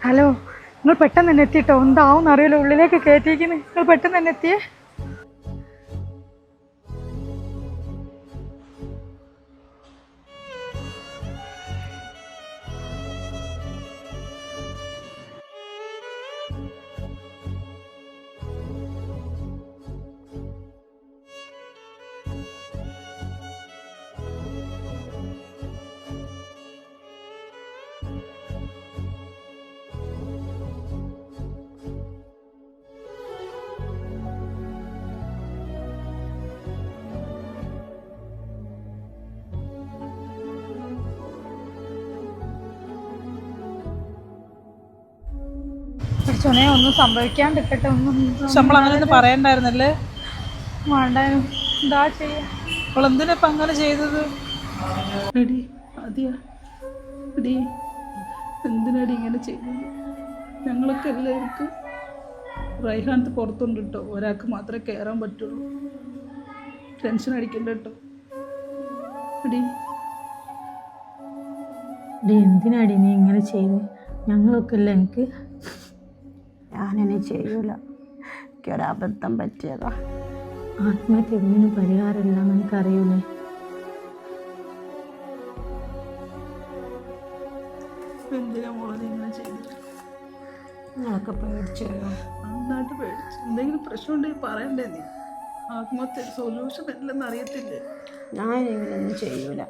Hello, നിങ്ങൾ പെട്ടെന്ന് തന്നെ എത്തിയിട്ടോ. എന്താവും അറിയില്ല, ഉള്ളിലേക്ക് കയറ്റിയിരിക്കുന്നത്. നിങ്ങൾ പെട്ടെന്ന് തന്നെ എത്തിയേ. പഠിച്ചോനെ, ഒന്നും സംഭവിക്കാണ്ടിരിക്കട്ടെ. ഒന്നും നമ്മൾ അങ്ങനെയൊന്നും പറയണ്ടായിരുന്നല്ലേ. വേണ്ടായിരുന്നു. എന്താ ചെയ്യാ? അവൾ എന്തിനാ ഇപ്പം അങ്ങനെ ചെയ്തത്? എടി അതെയാ, എടി എന്തിനാടി ഇങ്ങനെ ചെയ്തത്? ഞങ്ങളൊക്കെ എല്ലാവർക്കും റൈഹാനത്ത് പുറത്തുണ്ട് കേട്ടോ, ഒരാൾക്ക് മാത്രമേ കയറാൻ പറ്റുള്ളൂ. ടെൻഷൻ അടിക്കണ്ട കേട്ടോ. എടി എന്തിനാടി നീ ഇങ്ങനെ ചെയ്ത്? ഞങ്ങളൊക്കെ ഇല്ല. എനിക്ക് ഞാനിനി ചെയ്യൂല, എനിക്കൊരബദ്ധം പറ്റിയതാ. ആത്മഹത്യ ഒന്നിനും പരിഹാരമില്ലെന്ന് എനിക്കറിയൂലേ. എന്തിനാ മോളെ ഇങ്ങനെ ചെയ്തത്? ഞങ്ങളൊക്കെ പേടിച്ചോ. നന്നായിട്ട് പേടിച്ചു. എന്തെങ്കിലും പ്രശ്നം ഉണ്ടെങ്കിൽ പറയണ്ടേ നീ? ആത്മഹത്യ സൊല്യൂഷൻ അല്ലെന്ന് അറിയത്തില്ലേ? ഞാൻ ഇങ്ങനെയൊന്നും ചെയ്യൂല.